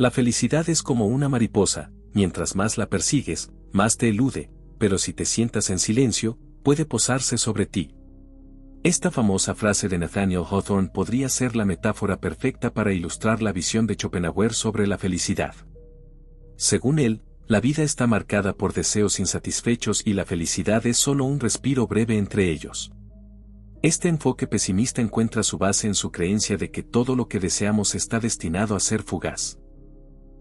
La felicidad es como una mariposa, mientras más la persigues, más te elude, pero si te sientas en silencio, puede posarse sobre ti. Esta famosa frase de Nathaniel Hawthorne podría ser la metáfora perfecta para ilustrar la visión de Schopenhauer sobre la felicidad. Según él, la vida está marcada por deseos insatisfechos y la felicidad es solo un respiro breve entre ellos. Este enfoque pesimista encuentra su base en su creencia de que todo lo que deseamos está destinado a ser fugaz.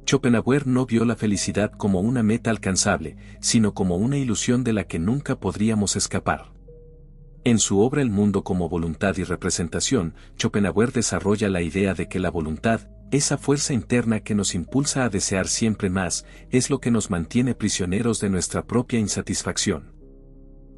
Schopenhauer no vio la felicidad como una meta alcanzable, sino como una ilusión de la que nunca podríamos escapar. En su obra El mundo como voluntad y representación, Schopenhauer desarrolla la idea de que la voluntad, esa fuerza interna que nos impulsa a desear siempre más, es lo que nos mantiene prisioneros de nuestra propia insatisfacción.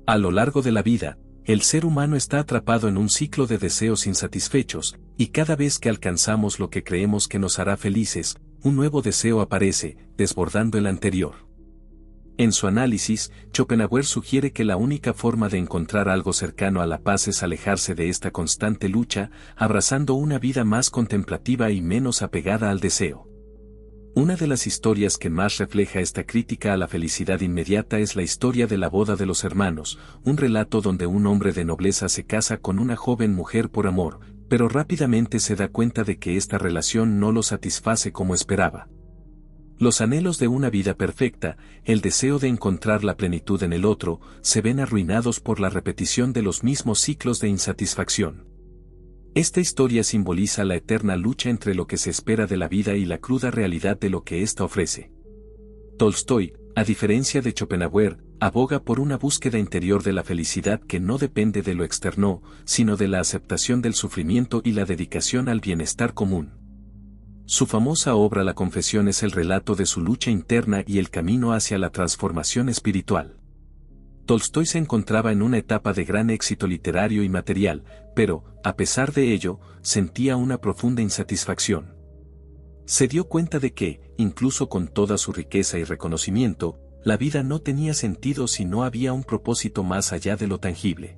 A lo largo de la vida, el ser humano está atrapado en un ciclo de deseos insatisfechos, y cada vez que alcanzamos lo que creemos que nos hará felices, un nuevo deseo aparece, desbordando el anterior. En su análisis, Schopenhauer sugiere que la única forma de encontrar algo cercano a la paz es alejarse de esta constante lucha, abrazando una vida más contemplativa y menos apegada al deseo. Una de las historias que más refleja esta crítica a la felicidad inmediata es la historia de la boda de los hermanos, un relato donde un hombre de nobleza se casa con una joven mujer por amor, pero rápidamente se da cuenta de que esta relación no lo satisface como esperaba. Los anhelos de una vida perfecta, el deseo de encontrar la plenitud en el otro, se ven arruinados por la repetición de los mismos ciclos de insatisfacción. Esta historia simboliza la eterna lucha entre lo que se espera de la vida y la cruda realidad de lo que ésta ofrece. Tolstói, a diferencia de Schopenhauer, aboga por una búsqueda interior de la felicidad que no depende de lo externo, sino de la aceptación del sufrimiento y la dedicación al bienestar común. Su famosa obra La Confesión es el relato de su lucha interna y el camino hacia la transformación espiritual. Tolstói se encontraba en una etapa de gran éxito literario y material, pero, a pesar de ello, sentía una profunda insatisfacción. Se dio cuenta de que, incluso con toda su riqueza y reconocimiento, la vida no tenía sentido si no había un propósito más allá de lo tangible.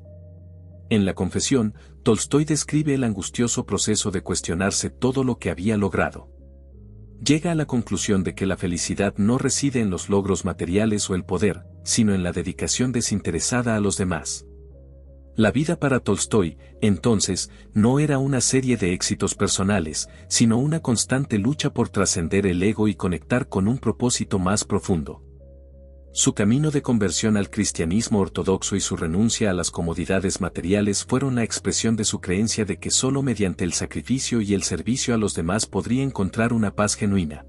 En La Confesión, Tolstói describe el angustioso proceso de cuestionarse todo lo que había logrado. Llega a la conclusión de que la felicidad no reside en los logros materiales o el poder, sino en la dedicación desinteresada a los demás. La vida para Tolstói, entonces, no era una serie de éxitos personales, sino una constante lucha por trascender el ego y conectar con un propósito más profundo. Su camino de conversión al cristianismo ortodoxo y su renuncia a las comodidades materiales fueron la expresión de su creencia de que solo mediante el sacrificio y el servicio a los demás podría encontrar una paz genuina.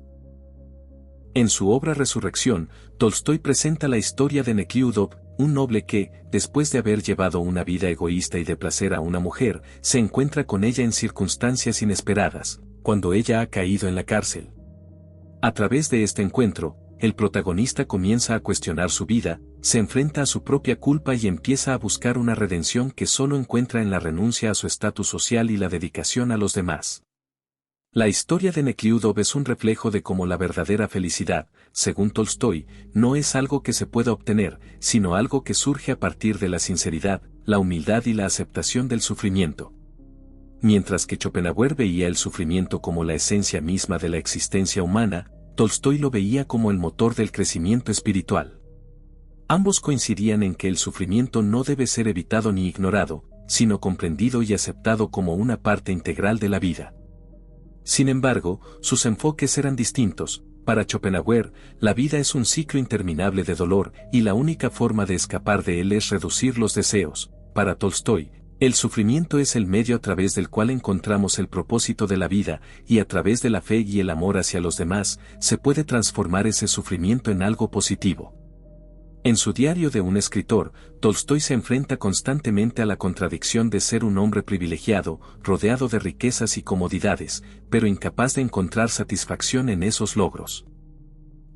En su obra Resurrección, Tolstói presenta la historia de Nekhludoff, un noble que, después de haber llevado una vida egoísta y de placer a una mujer, se encuentra con ella en circunstancias inesperadas, cuando ella ha caído en la cárcel. A través de este encuentro, el protagonista comienza a cuestionar su vida, se enfrenta a su propia culpa y empieza a buscar una redención que solo encuentra en la renuncia a su estatus social y la dedicación a los demás. La historia de Nekhludoff es un reflejo de cómo la verdadera felicidad, según Tolstói, no es algo que se pueda obtener, sino algo que surge a partir de la sinceridad, la humildad y la aceptación del sufrimiento. Mientras que Schopenhauer veía el sufrimiento como la esencia misma de la existencia humana, Tolstói lo veía como el motor del crecimiento espiritual. Ambos coincidían en que el sufrimiento no debe ser evitado ni ignorado, sino comprendido y aceptado como una parte integral de la vida. Sin embargo, sus enfoques eran distintos. Para Schopenhauer, la vida es un ciclo interminable de dolor, y la única forma de escapar de él es reducir los deseos. Para Tolstói, el sufrimiento es el medio a través del cual encontramos el propósito de la vida, y a través de la fe y el amor hacia los demás, se puede transformar ese sufrimiento en algo positivo. En su Diario de un escritor, Tolstói se enfrenta constantemente a la contradicción de ser un hombre privilegiado, rodeado de riquezas y comodidades, pero incapaz de encontrar satisfacción en esos logros.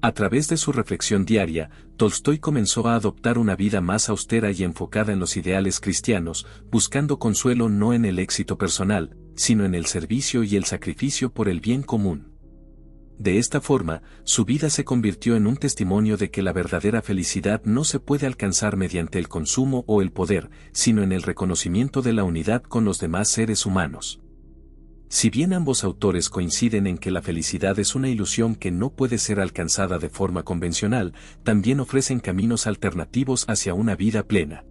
A través de su reflexión diaria, Tolstói comenzó a adoptar una vida más austera y enfocada en los ideales cristianos, buscando consuelo no en el éxito personal, sino en el servicio y el sacrificio por el bien común. De esta forma, su vida se convirtió en un testimonio de que la verdadera felicidad no se puede alcanzar mediante el consumo o el poder, sino en el reconocimiento de la unidad con los demás seres humanos. Si bien ambos autores coinciden en que la felicidad es una ilusión que no puede ser alcanzada de forma convencional, también ofrecen caminos alternativos hacia una vida plena.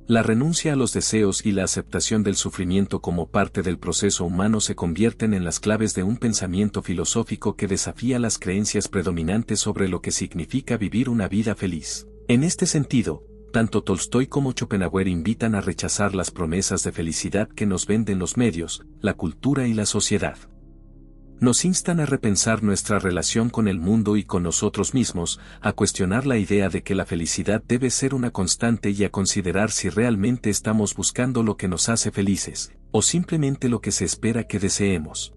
La renuncia a los deseos y la aceptación del sufrimiento como parte del proceso humano se convierten en las claves de un pensamiento filosófico que desafía las creencias predominantes sobre lo que significa vivir una vida feliz. En este sentido, tanto Tolstói como Schopenhauer invitan a rechazar las promesas de felicidad que nos venden los medios, la cultura y la sociedad. Nos instan a repensar nuestra relación con el mundo y con nosotros mismos, a cuestionar la idea de que la felicidad debe ser una constante y a considerar si realmente estamos buscando lo que nos hace felices, o simplemente lo que se espera que deseemos.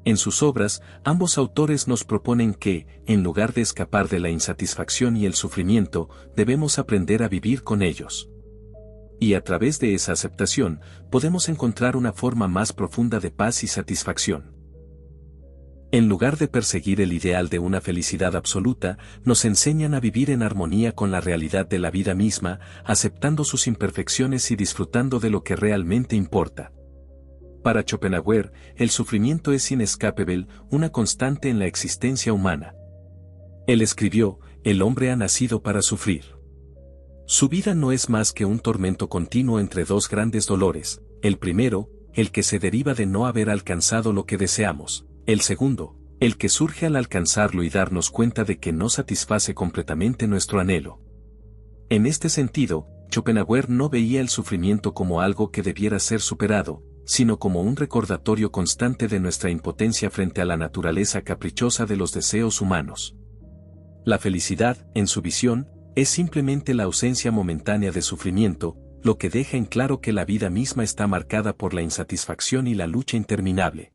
En sus obras, ambos autores nos proponen que, en lugar de escapar de la insatisfacción y el sufrimiento, debemos aprender a vivir con ellos. Y a través de esa aceptación, podemos encontrar una forma más profunda de paz y satisfacción. En lugar de perseguir el ideal de una felicidad absoluta, nos enseñan a vivir en armonía con la realidad de la vida misma, aceptando sus imperfecciones y disfrutando de lo que realmente importa. Para Schopenhauer, el sufrimiento es inescapable, una constante en la existencia humana. Él escribió, el hombre ha nacido para sufrir. Su vida no es más que un tormento continuo entre dos grandes dolores, el primero, el que se deriva de no haber alcanzado lo que deseamos, el segundo, el que surge al alcanzarlo y darnos cuenta de que no satisface completamente nuestro anhelo. En este sentido, Schopenhauer no veía el sufrimiento como algo que debiera ser superado, sino como un recordatorio constante de nuestra impotencia frente a la naturaleza caprichosa de los deseos humanos. La felicidad, en su visión, es simplemente la ausencia momentánea de sufrimiento, lo que deja en claro que la vida misma está marcada por la insatisfacción y la lucha interminable.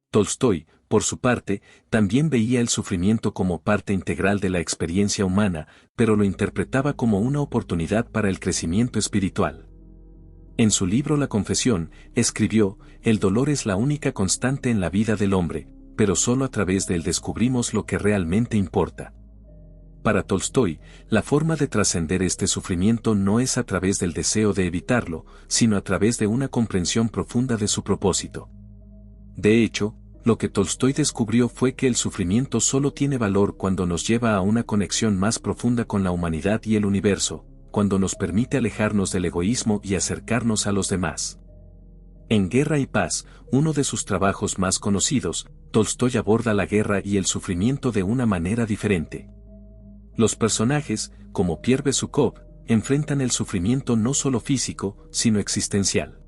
Tolstói, por su parte, también veía el sufrimiento como parte integral de la experiencia humana, pero lo interpretaba como una oportunidad para el crecimiento espiritual. En su libro La Confesión, escribió, el dolor es la única constante en la vida del hombre, pero solo a través de él descubrimos lo que realmente importa. Para Tolstói, la forma de trascender este sufrimiento no es a través del deseo de evitarlo, sino a través de una comprensión profunda de su propósito. De hecho, lo que Tolstói descubrió fue que el sufrimiento solo tiene valor cuando nos lleva a una conexión más profunda con la humanidad y el universo, cuando nos permite alejarnos del egoísmo y acercarnos a los demás. En Guerra y Paz, uno de sus trabajos más conocidos, Tolstói aborda la guerra y el sufrimiento de una manera diferente. Los personajes, como Pierre Bezukhov, enfrentan el sufrimiento no solo físico, sino existencial.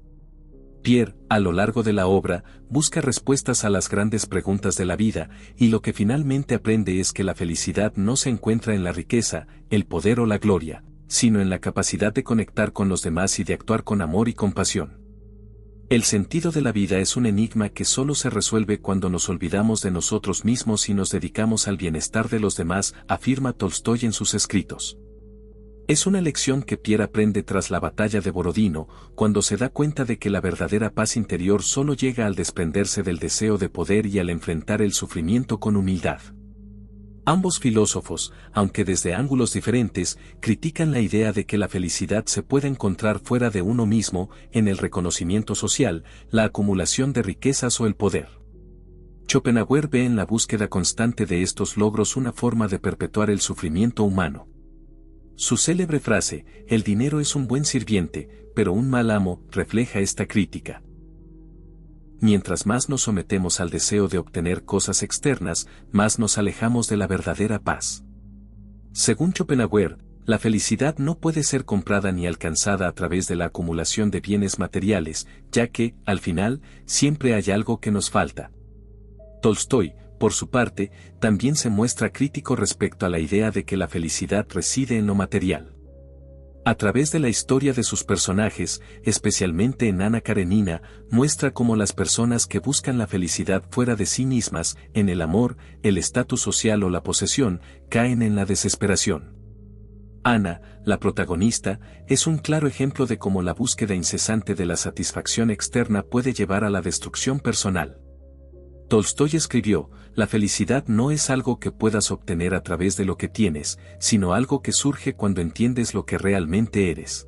Pierre, a lo largo de la obra, busca respuestas a las grandes preguntas de la vida, y lo que finalmente aprende es que la felicidad no se encuentra en la riqueza, el poder o la gloria, sino en la capacidad de conectar con los demás y de actuar con amor y compasión. El sentido de la vida es un enigma que solo se resuelve cuando nos olvidamos de nosotros mismos y nos dedicamos al bienestar de los demás, afirma Tolstói en sus escritos. Es una lección que Pierre aprende tras la batalla de Borodino, cuando se da cuenta de que la verdadera paz interior solo llega al desprenderse del deseo de poder y al enfrentar el sufrimiento con humildad. Ambos filósofos, aunque desde ángulos diferentes, critican la idea de que la felicidad se puede encontrar fuera de uno mismo, en el reconocimiento social, la acumulación de riquezas o el poder. Schopenhauer ve en la búsqueda constante de estos logros una forma de perpetuar el sufrimiento humano. Su célebre frase, el dinero es un buen sirviente, pero un mal amo, refleja esta crítica. Mientras más nos sometemos al deseo de obtener cosas externas, más nos alejamos de la verdadera paz. Según Schopenhauer, la felicidad no puede ser comprada ni alcanzada a través de la acumulación de bienes materiales, ya que, al final, siempre hay algo que nos falta. Tolstói, por su parte, también se muestra crítico respecto a la idea de que la felicidad reside en lo material. A través de la historia de sus personajes, especialmente en Ana Karenina, muestra cómo las personas que buscan la felicidad fuera de sí mismas, en el amor, el estatus social o la posesión, caen en la desesperación. Ana, la protagonista, es un claro ejemplo de cómo la búsqueda incesante de la satisfacción externa puede llevar a la destrucción personal. Tolstói escribió, la felicidad no es algo que puedas obtener a través de lo que tienes, sino algo que surge cuando entiendes lo que realmente eres.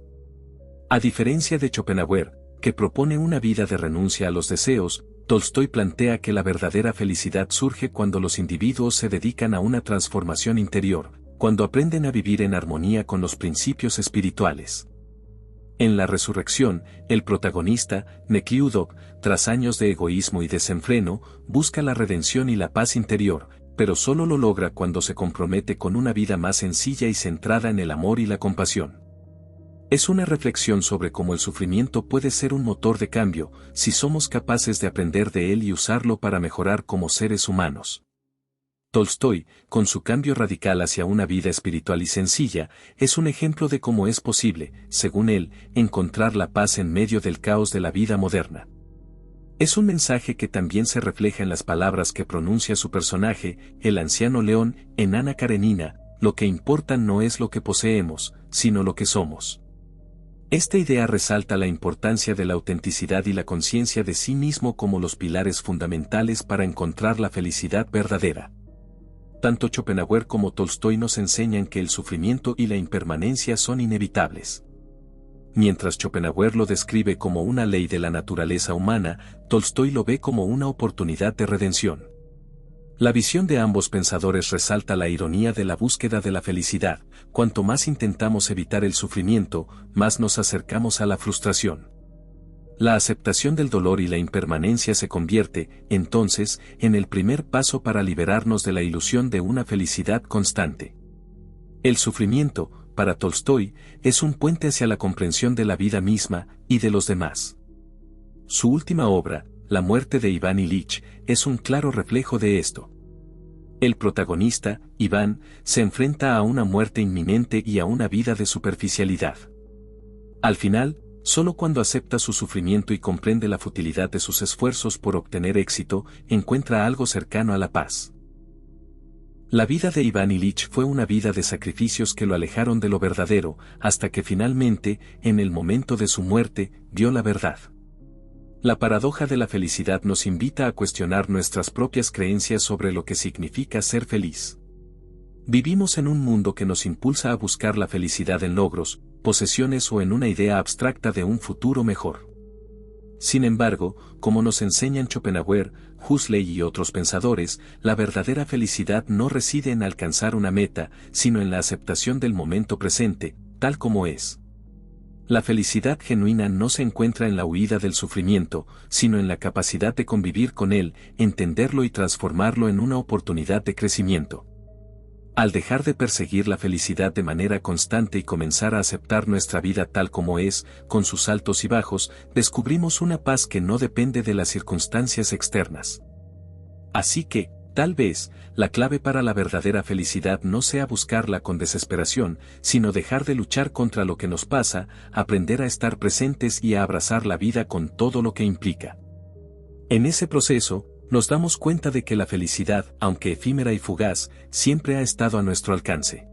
A diferencia de Schopenhauer, que propone una vida de renuncia a los deseos, Tolstói plantea que la verdadera felicidad surge cuando los individuos se dedican a una transformación interior, cuando aprenden a vivir en armonía con los principios espirituales. En la resurrección, el protagonista, Nekliudok, tras años de egoísmo y desenfreno, busca la redención y la paz interior, pero solo lo logra cuando se compromete con una vida más sencilla y centrada en el amor y la compasión. Es una reflexión sobre cómo el sufrimiento puede ser un motor de cambio, si somos capaces de aprender de él y usarlo para mejorar como seres humanos. Tolstói, con su cambio radical hacia una vida espiritual y sencilla, es un ejemplo de cómo es posible, según él, encontrar la paz en medio del caos de la vida moderna. Es un mensaje que también se refleja en las palabras que pronuncia su personaje, el anciano león, en Ana Karenina: lo que importa no es lo que poseemos, sino lo que somos. Esta idea resalta la importancia de la autenticidad y la conciencia de sí mismo como los pilares fundamentales para encontrar la felicidad verdadera. Tanto Schopenhauer como Tolstói nos enseñan que el sufrimiento y la impermanencia son inevitables. Mientras Schopenhauer lo describe como una ley de la naturaleza humana, Tolstói lo ve como una oportunidad de redención. La visión de ambos pensadores resalta la ironía de la búsqueda de la felicidad. Cuanto más intentamos evitar el sufrimiento, más nos acercamos a la frustración. La aceptación del dolor y la impermanencia se convierte, entonces, en el primer paso para liberarnos de la ilusión de una felicidad constante. El sufrimiento, para Tolstói, es un puente hacia la comprensión de la vida misma y de los demás. Su última obra, La muerte de Iván Ilich, es un claro reflejo de esto. El protagonista, Iván, se enfrenta a una muerte inminente y a una vida de superficialidad. Al final, solo cuando acepta su sufrimiento y comprende la futilidad de sus esfuerzos por obtener éxito, encuentra algo cercano a la paz. La vida de Iván Ilich fue una vida de sacrificios que lo alejaron de lo verdadero, hasta que finalmente, en el momento de su muerte, vio la verdad. La paradoja de la felicidad nos invita a cuestionar nuestras propias creencias sobre lo que significa ser feliz. Vivimos en un mundo que nos impulsa a buscar la felicidad en logros, posesiones o en una idea abstracta de un futuro mejor. Sin embargo, como nos enseñan Schopenhauer, Huxley y otros pensadores, la verdadera felicidad no reside en alcanzar una meta, sino en la aceptación del momento presente, tal como es. La felicidad genuina no se encuentra en la huida del sufrimiento, sino en la capacidad de convivir con él, entenderlo y transformarlo en una oportunidad de crecimiento. Al dejar de perseguir la felicidad de manera constante y comenzar a aceptar nuestra vida tal como es, con sus altos y bajos, descubrimos una paz que no depende de las circunstancias externas. Así que, tal vez, la clave para la verdadera felicidad no sea buscarla con desesperación, sino dejar de luchar contra lo que nos pasa, aprender a estar presentes y a abrazar la vida con todo lo que implica. En ese proceso, nos damos cuenta de que la felicidad, aunque efímera y fugaz, siempre ha estado a nuestro alcance.